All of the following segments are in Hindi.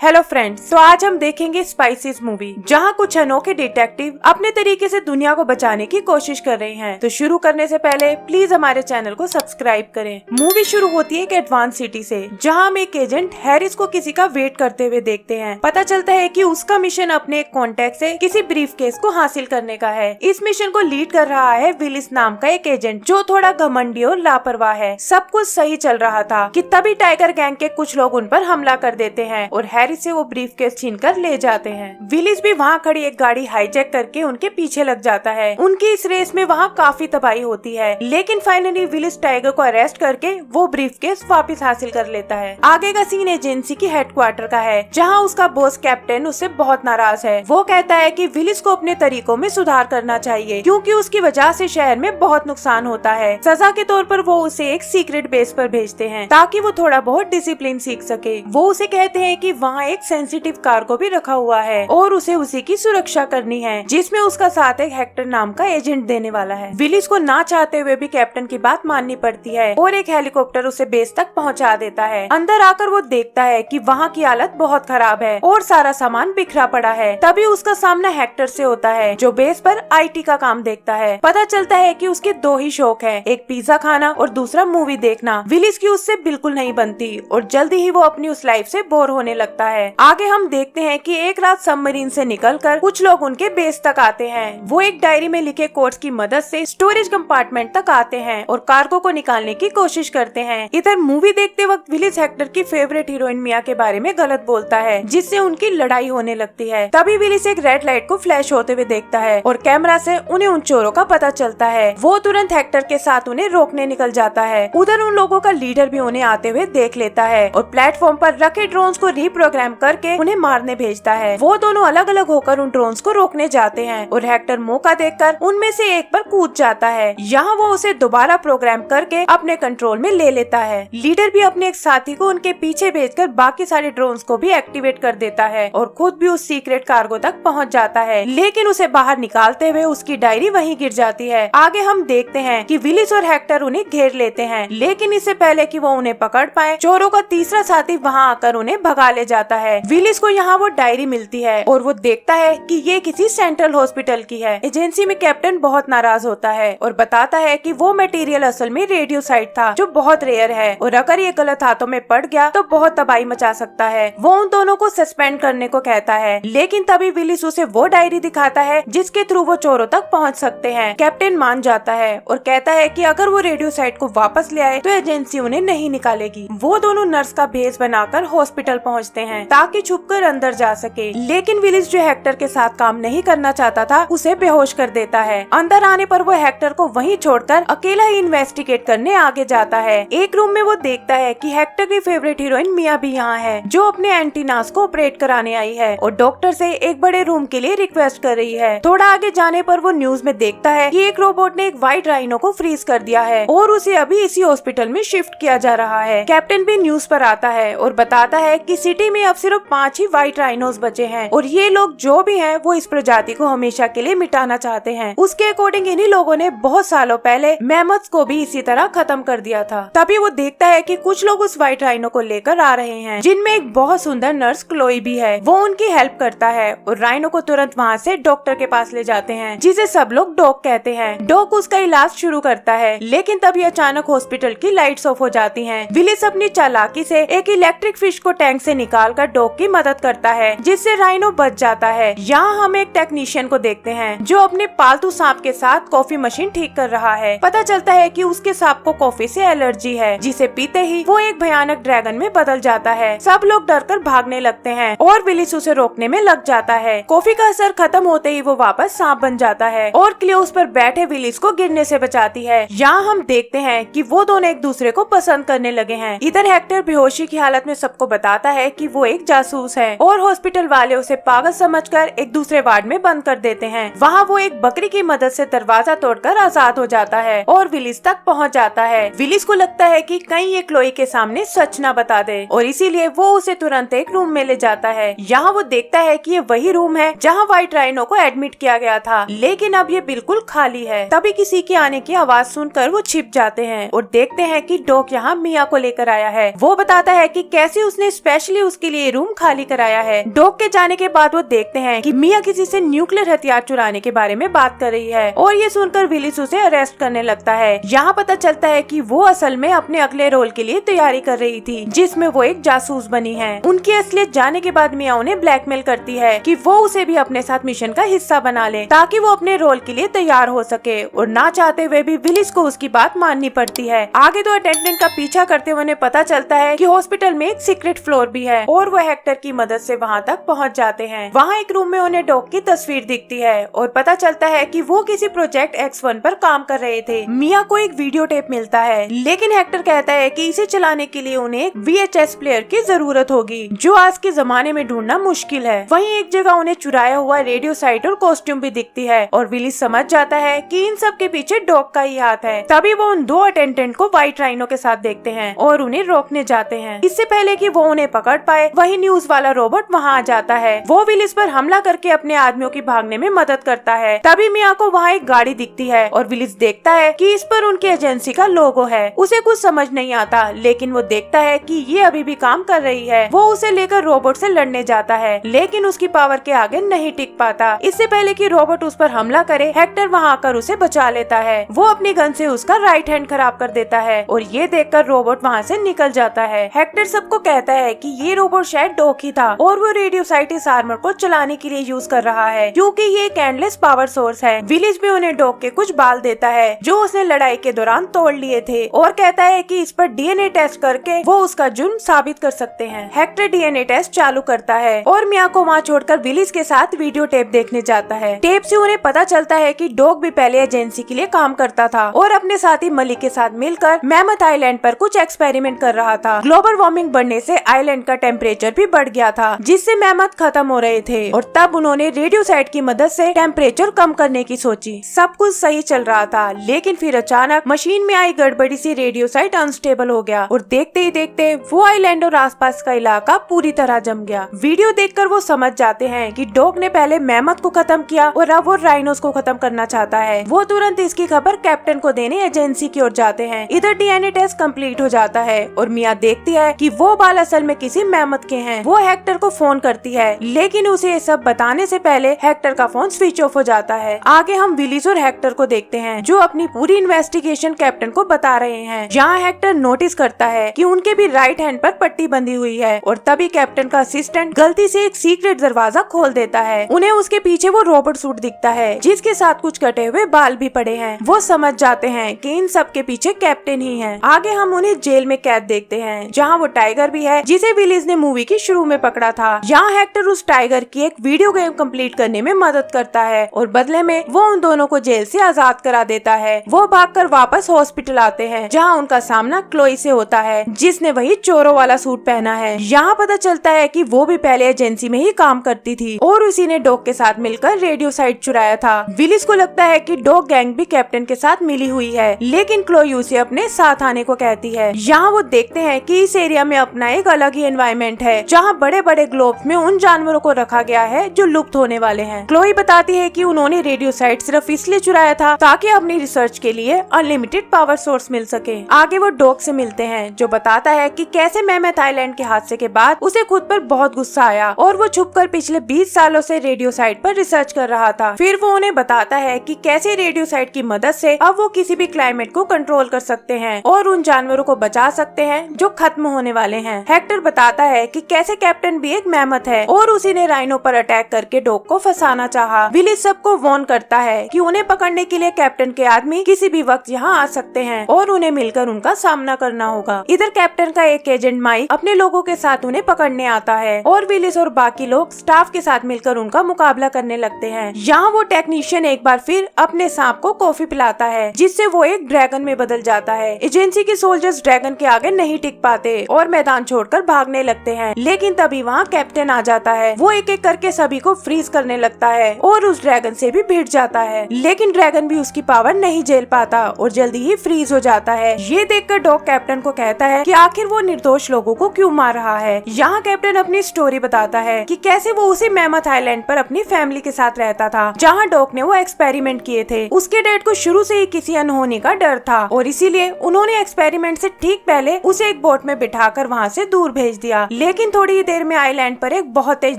हेलो फ्रेंड्स, तो आज हम देखेंगे स्पाइसेस मूवी, जहां कुछ अनोखे डिटेक्टिव अपने तरीके से दुनिया को बचाने की कोशिश कर रहे हैं। तो शुरू करने से पहले प्लीज हमारे चैनल को सब्सक्राइब करें। मूवी शुरू होती है एक एडवांस सिटी से, जहां हम एक एजेंट हैरिस को किसी का वेट करते हुए देखते हैं। पता चलता है कि उसका मिशन अपने एक कॉन्टेक्ट से किसी ब्रीफकेस को हासिल करने का है। इस मिशन को लीड कर रहा है विलिस नाम का एक एजेंट, जो थोड़ा घमंडी और लापरवाह है। सब कुछ सही चल रहा था कि तभी टाइगर गैंग के कुछ लोग उन पर हमला कर देते हैं और हैरिस से वो ब्रीफकेस छीनकर ले जाते हैं। विलिस भी वहाँ खड़ी एक गाड़ी हाईजैक करके उनके पीछे लग जाता है। उनकी इस रेस में वहाँ काफी तबाही होती है, लेकिन फाइनली विलिस टाइगर को अरेस्ट करके वो ब्रीफकेस वापस हासिल कर लेता है। आगे का सीन एजेंसी की हेडक्वार्टर का है, जहाँ उसका बॉस कैप्टन उससे बहुत नाराज है। वो कहता है कि विलिस को अपने तरीकों में सुधार करना चाहिए, क्योंकि उसकी वजह से शहर में बहुत नुकसान होता है। सजा के तौर पर वो उसे एक सीक्रेट बेस पर भेजते हैं, ताकि वो थोड़ा बहुत डिसिप्लिन सीख सके। वो उसे कहते हैं कि वहाँ एक सेंसिटिव कार्गो भी रखा हुआ है और उसे उसी की सुरक्षा करनी है, जिसमें उसका साथ एक हेक्टर नाम का एजेंट देने वाला है। विलिस को ना चाहते हुए भी कैप्टन की बात माननी पड़ती है और एक हेलीकॉप्टर उसे बेस तक पहुंचा देता है। अंदर आकर वो देखता है कि वहाँ की हालत बहुत खराब है और सारा सामान बिखरा पड़ा है। तभी उसका सामना हेक्टर से होता है, जो बेस पर IT का काम देखता है। पता चलता है कि उसके दो ही शौक है, एक पिज्जा खाना और दूसरा मूवी देखना। विलिस की उससे बिल्कुल नहीं बनती और जल्दी ही वो अपनी उस लाइफ से बोर होने लगता है। आगे हम देखते हैं कि एक रात सबमरीन से निकलकर कुछ लोग उनके बेस तक आते हैं। वो एक डायरी में लिखे कोड्स की मदद से स्टोरेज कंपार्टमेंट तक आते हैं और कार्गो को निकालने की कोशिश करते हैं। इधर मूवी देखते वक्त विलिस हेक्टर की फेवरेट हीरोइन मिया के बारे में गलत बोलता है, जिससे उनकी लड़ाई होने लगती है। तभी विलिस एक रेड लाइट को फ्लैश होते हुए देखता है और कैमरा से उन्हें उन चोरों का पता चलता है। वो तुरंत हेक्टर के साथ उन्हें रोकने निकल जाता है। उधर उन लोगों का लीडर भी उन्हें आते हुए देख लेता है और प्लेटफॉर्म पर रखे ड्रोन्स को रीप्रोग्राम करके उन्हें मारने भेजता है। वो दोनों अलग अलग होकर उन ड्रोन्स को रोकने जाते हैं और हेक्टर मौका देखकर उनमें से एक पर कूद जाता है। यहाँ वो उसे दोबारा प्रोग्राम करके अपने कंट्रोल में ले लेता है। लीडर भी अपने एक साथी को उनके पीछे भेजकर बाकी सारे ड्रोन्स को भी एक्टिवेट कर देता है और खुद भी उस सीक्रेट कार्गो तक पहुँच जाता है, लेकिन उसे बाहर निकालते हुए उसकी डायरी वहीं गिर जाती है। आगे हम देखते हैं कि विलिस और हेक्टर उन्हें घेर लेते हैं, लेकिन इससे पहले कि वो उन्हें पकड़ पाए, चोरों का तीसरा साथी वहाँ आकर उन्हें भगा ले जाता है। विलिस को यहाँ वो डायरी मिलती है और वो देखता है कि ये किसी सेंट्रल हॉस्पिटल की है। एजेंसी में कैप्टन बहुत नाराज होता है और बताता है कि वो मटेरियल असल में रेडियोसाइट था, जो बहुत रेयर है और अगर ये गलत हाथों में पड़ गया तो बहुत तबाही मचा सकता है। वो उन दोनों को सस्पेंड करने को कहता है, लेकिन तभी विलिस उसे वो डायरी दिखाता है जिसके थ्रू वो चोरों तक पहुँच सकते हैं। कैप्टन मान जाता है और कहता है कि अगर वो रेडियोसाइट को वापस ले आए तो एजेंसी उन्हें नहीं निकालेगी। वो दोनों नर्स का भेस बनाकर हॉस्पिटल पहुँचते हैं ताकि छुपकर अंदर जा सके, लेकिन विलिस जो हेक्टर के साथ काम नहीं करना चाहता था उसे बेहोश कर देता है। अंदर आने पर वो हेक्टर को वहीं छोड़कर अकेला ही इन्वेस्टिगेट करने आगे जाता है। एक रूम में वो देखता है कि हेक्टर की फेवरेट हीरोइन मिया भी यहाँ है, जो अपने एंटीनास को ऑपरेट कराने आई है और डॉक्टर से एक बड़े रूम के लिए रिक्वेस्ट कर रही है। थोड़ा आगे जाने पर वो न्यूज में देखता है कि एक रोबोट ने एक व्हाइट राइनो को फ्रीज कर दिया है और उसे अभी इसी हॉस्पिटल में शिफ्ट किया जा रहा है। कैप्टन भी न्यूज पर आता है और बताता है कि सिटी में अब सिर्फ 5 ही व्हाइट राइनोस बचे हैं और ये लोग जो भी हैं वो इस प्रजाति को हमेशा के लिए मिटाना चाहते हैं। उसके अकॉर्डिंग इन्हीं लोगों ने बहुत सालों पहले मैमथ्स को भी इसी तरह खत्म कर दिया था। तभी वो देखता है कि कुछ लोग उस व्हाइट राइनो को लेकर आ रहे हैं, जिनमें एक बहुत सुंदर नर्स क्लोई भी है। वो उनकी हेल्प करता है और राइनो को तुरंत वहाँ से डॉक्टर के पास ले जाते हैं, जिसे सब लोग डॉक कहते हैं। डॉक उसका इलाज शुरू करता है, लेकिन तभी अचानक हॉस्पिटल की लाइट्स ऑफ हो जाती हैं। विलिस अपनी चालाकी से एक इलेक्ट्रिक फिश को टैंक से निकालकर डॉक की मदद करता है, जिससे राइनो बच जाता है। यहाँ हम एक टेक्नीशियन को देखते हैं जो अपने पालतू सांप के साथ कॉफी मशीन ठीक कर रहा है। पता चलता है कि उसके सांप को कॉफी से एलर्जी है, जिसे पीते ही वो एक भयानक ड्रैगन में बदल जाता है। सब लोग डरकर भागने लगते हैं और विलिस उसे रोकने में लग जाता है। कॉफी का असर खत्म होते ही वो वापस सांप बन जाता है और क्लियोस पर बैठे विलिस को गिरने से बचाती है। यहाँ हम देखते हैं कि वो दोनों एक दूसरे को पसंद करने लगे हैं। इधर हेक्टर बेहोशी की हालत में सबको बताता है कि वो एक जासूस है और हॉस्पिटल वाले उसे पागल समझकर एक दूसरे वार्ड में बंद कर देते हैं। वहाँ वो एक बकरी की मदद से दरवाजा तोड़कर आजाद हो जाता है और विलिस तक पहुँच जाता है। विलिस को लगता है कि कहीं ये क्लोई के सामने सच न बता दे और इसीलिए वो उसे तुरंत एक रूम में ले जाता है। यहाँ वो देखता है कि ये वही रूम है जहाँ व्हाइट राइनो को एडमिट किया गया था, लेकिन अब ये बिल्कुल खाली है। तभी किसी के आने की आवाज सुनकर वो छिप जाते हैं और देखते हैं कि डॉक यहाँ मिया को लेकर आया है। वो बताता है कि कैसे उसने स्पेशली उसके के लिए रूम खाली कराया है। डॉग के जाने के बाद वो देखते हैं कि मिया किसी से न्यूक्लियर हथियार चुराने के बारे में बात कर रही है और ये सुनकर विलिस उसे अरेस्ट करने लगता है। यहाँ पता चलता है कि वो असल में अपने अगले रोल के लिए तैयारी कर रही थी, जिसमें वो एक जासूस बनी है। उनकी असलियत जाने के बाद मिया उन्हें ब्लैकमेल करती है कि वो उसे भी अपने साथ मिशन का हिस्सा बना ले ताकि वो अपने रोल के लिए तैयार हो सके, और ना चाहते हुए भी विलिस को उसकी बात माननी पड़ती है। आगे तो अटेंडेंट का पीछा करते हुए उन्हें पता चलता है कि हॉस्पिटल में एक सीक्रेट फ्लोर भी है और वो हेक्टर की मदद से वहाँ तक पहुँच जाते हैं। वहाँ एक रूम में उन्हें डॉग की तस्वीर दिखती है और पता चलता है कि वो किसी प्रोजेक्ट X1 पर काम कर रहे थे। मिया को एक वीडियो टेप मिलता है, लेकिन हेक्टर कहता है कि इसे चलाने के लिए उन्हें एक VHS प्लेयर की जरूरत होगी, जो आज के जमाने में ढूंढना मुश्किल है। वहीं एक जगह उन्हें चुराया हुआ रेडियो साइट और कॉस्ट्यूम भी दिखती है और विलिस समझ जाता है कि इन सब के पीछे डॉग का ही हाथ है। तभी वो उन दो अटेंडेंट को व्हाइट राइनो के साथ देखते हैं और उन्हें रोकने जाते हैं। इससे पहले कि वो उन्हें पकड़ पाए, वही न्यूज वाला रोबोट वहाँ आ जाता है। वो विलिस पर हमला करके अपने आदमियों की भागने में मदद करता है। तभी मिया को वहाँ एक गाड़ी दिखती है और विलिस देखता है कि इस पर उनकी एजेंसी का लोगो है। उसे कुछ समझ नहीं आता, लेकिन वो देखता है कि ये अभी भी काम कर रही है। वो उसे लेकर रोबोट से लड़ने जाता है, लेकिन उसकी पावर के आगे नहीं टिक पाता। इससे पहले कि रोबोट उस पर हमला करे, हेक्टर वहाँ आकर उसे बचा लेता है। वो अपनी गन से उसका राइट हैंड खराब कर देता है और ये देखकर रोबोट वहाँ से निकल जाता है। हेक्टर सबको कहता है कि ये रोबोट शायद डॉग ही था और वो रेडियो साइट इस आर्मर को चलाने के लिए यूज कर रहा है, क्योंकि ये एक एंडलेस पावर सोर्स है। विलिस भी उन्हें डॉग के कुछ बाल देता है जो उसने लड़ाई के दौरान तोड़ लिए थे और कहता है कि इस पर DNA टेस्ट करके वो उसका जुर्म साबित कर सकते हैं। हेक्टर DNA टेस्ट चालू करता है और मिया को वहाँ छोड़कर विलिस के साथ वीडियो टेप देखने जाता है। टेप से उन्हें पता चलता है कि डॉग भी पहले एजेंसी के लिए काम करता था और अपने साथी मलिक के साथ मिलकर मैमथ आइलैंड पर कुछ एक्सपेरिमेंट कर रहा था। ग्लोबल वार्मिंग बढ़ने से आइलैंड का टेम्परेचर भी बढ़ गया था, जिससे मैमथ खत्म हो रहे थे और तब उन्होंने रेडियो साइट की मदद से टेम्परेचर कम करने की सोची। सब कुछ सही चल रहा था, लेकिन फिर अचानक मशीन में आई गड़बड़ी से रेडियो साइट अनस्टेबल हो गया और देखते ही देखते वो आइलैंड और आसपास का इलाका पूरी तरह जम गया। वीडियो देखकर वो समझ जाते हैं कि डॉग ने पहले मैमथ को खत्म किया और अब वो राइनोस को खत्म करना चाहता है। वो तुरंत इसकी खबर कैप्टन को देने एजेंसी की ओर जाते हैं। इधर DNA टेस्ट कंप्लीट हो जाता है और मिया देखती है कि वो बाल असल में किसी मैमथ के हैं। वो हेक्टर को फोन करती है, लेकिन उसे ये सब बताने से पहले हेक्टर का फोन स्विच ऑफ हो जाता है। आगे हम विलिस और हेक्टर को देखते हैं जो अपनी पूरी इन्वेस्टिगेशन कैप्टन को बता रहे हैं। यहाँ हेक्टर नोटिस करता है कि उनके भी राइट हैंड पर पट्टी बंधी हुई है और तभी कैप्टन का असिस्टेंट गलती से एक सीक्रेट दरवाजा खोल देता है। उन्हें उसके पीछे वो रोबोट सूट दिखता है जिसके साथ कुछ कटे हुए बाल भी पड़े हैं। वो समझ जाते हैं कि इन सब के पीछे कैप्टन ही है। आगे हम उन्हें जेल में कैद देखते हैं जहाँ वो टाइगर भी है जिसे विलिस ने मूवी की शुरू में पकड़ा था। यहाँ हेक्टर उस टाइगर की एक वीडियो गेम कंप्लीट करने में मदद करता है और बदले में वो उन दोनों को जेल से आजाद करा देता है। वो भागकर वापस हॉस्पिटल आते हैं जहाँ उनका सामना क्लोई से होता है जिसने वही चोरों वाला सूट पहना है। यहाँ पता चलता है कि वो भी पहले एजेंसी में ही काम करती थी और उसी ने डॉग के साथ मिलकर रेडियो साइट चुराया था। विलिस को लगता है कि डॉग गैंग भी कैप्टन के साथ मिली हुई है, लेकिन क्लोई उसे अपने साथ आने को कहती है। यहाँ वो देखते हैं कि इस एरिया में अपना एक अलग ही एनवायरमेंट है जहाँ बड़े बड़े ग्लोब्स में उन जानवरों को रखा गया है जो लुप्त होने वाले हैं। क्लोई बताती है कि उन्होंने रेडियो साइट सिर्फ इसलिए चुराया था ताकि अपनी रिसर्च के लिए अनलिमिटेड पावर सोर्स मिल सके। आगे वो डॉग से मिलते हैं जो बताता है कि कैसे मैमथ आइलैंड के हादसे के बाद उसे खुद पर बहुत गुस्सा आया और वो छुपकर पिछले 20 सालों से रेडियो साइट पर रिसर्च कर रहा था। फिर वो उन्हें बताता है कि कैसे रेडियो साइट की मदद से अब वो किसी भी क्लाइमेट को कंट्रोल कर सकते हैं और उन जानवरों को बचा सकते हैं जो खत्म होने वाले हैं। हेक्टर बताता है कि कैसे कैप्टन भी एक मैमथ है और उसी ने राइनो पर अटैक करके डॉग को फंसाना चाहा। विलिस सबको वार्न करता है कि उन्हें पकड़ने के लिए कैप्टन के आदमी किसी भी वक्त यहाँ आ सकते हैं और उन्हें मिलकर उनका सामना करना होगा। इधर कैप्टन का एक एजेंट माइक अपने लोगों के साथ उन्हें पकड़ने आता है और विलिस और बाकी लोग स्टाफ के साथ मिलकर उनका मुकाबला करने लगते हैं। यहाँ वो टेक्नीशियन एक बार फिर अपने सांप को कॉफी पिलाता है जिससे वो एक ड्रैगन में बदल जाता है। एजेंसी के सोल्जर्स ड्रैगन के आगे नहीं टिक पाते और मैदान छोड़कर भागने लगते हैं, लेकिन तभी वहाँ कैप्टन आ जाता है। वो एक एक करके सभी को फ्रीज करने लगता है और उस ड्रैगन से भी भिड़ जाता है, लेकिन ड्रैगन भी उसकी पावर नहीं झेल पाता और जल्दी ही फ्रीज हो जाता है। ये देखकर डॉग कैप्टन को कहता है कि आखिर वो निर्दोष लोगों को क्यों मार रहा है। यहाँ कैप्टन अपनी स्टोरी बताता है कि कैसे वो उसी मैमथ आइलैंड पर अपनी फैमिली के साथ रहता था जहाँ डॉग ने वो एक्सपेरिमेंट किए थे। उसके डैड को शुरू से ही किसी अनहोनी का डर था और इसीलिए उन्होंने एक्सपेरिमेंट से ठीक पहले उसे एक बोट में बिठाकर वहाँ से दूर भेज दिया, लेकिन थोड़ी ही देर में आइलैंड पर एक बहुत तेज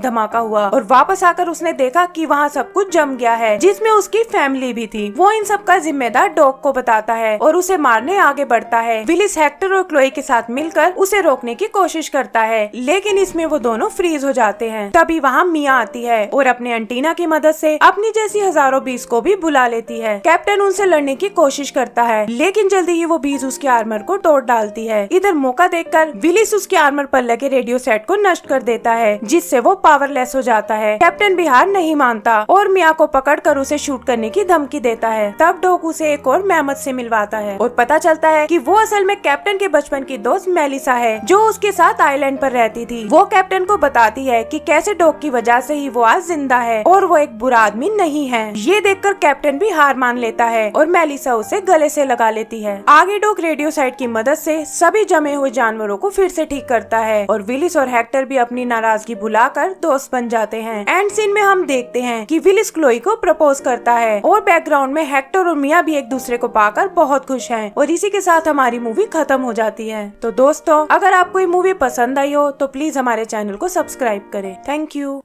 धमाका हुआ और वापस आकर उसने देखा कि वहाँ सब कुछ जम गया है, जिसमें उसकी फैमिली भी थी। वो इन सब का जिम्मेदार डॉग को बताता है और उसे मारने आगे बढ़ता है। विलिस हेक्टर और क्लोई के साथ मिलकर उसे रोकने की कोशिश करता है, लेकिन इसमें वो दोनों फ्रीज हो जाते हैं। तभी वहाँ मिया आती है और अपने एंटीना की मदद से अपनी जैसी हजारों बीज को भी बुला लेती है। कैप्टन उनसे लड़ने की कोशिश करता है, लेकिन जल्दी ही वो बीज उसके आर्मर को तोड़ डालती है। इधर मौका देखकर विलिस उसके आर्मर पर लगे रेडियो सेट को नष्ट कर देता है, जिससे वो पावरलेस हो जाता है। कैप्टन भी हार नहीं मानता और मिया को पकड़कर उसे शूट करने की धमकी देता है। तब डॉग उसे एक और मेहमत से मिलवाता है और पता चलता है कि वो असल में कैप्टन के बचपन की दोस्त मेलिसा है, जो उसके साथ आइलैंड पर रहती थी। वो कैप्टन को बताती है कि कैसे डॉग की वजह से ही वो आज जिंदा है और वो एक बुरा आदमी नहीं है। ये देखकर कैप्टन भी हार मान लेता है और मेलिसा उसे गले से लगा लेती है। आगे डॉग रेडियो साइट की मदद से सभी जमे हुए जानवरों को फिर से ठीक करता है और विलिस और हेक्टर भी अपनी नाराजगी भुलाकर दोस्त बन जाते हैं। एंड सीन में हम देखते हैं कि विलिस क्लोई को प्रपोज करता है और बैकग्राउंड में हेक्टर और मिया भी एक दूसरे को पाकर बहुत खुश हैं। और इसी के साथ हमारी मूवी खत्म हो जाती है। तो दोस्तों, अगर आपको ये मूवी पसंद आई हो तो प्लीज हमारे चैनल को सब्सक्राइब करें। Thank you.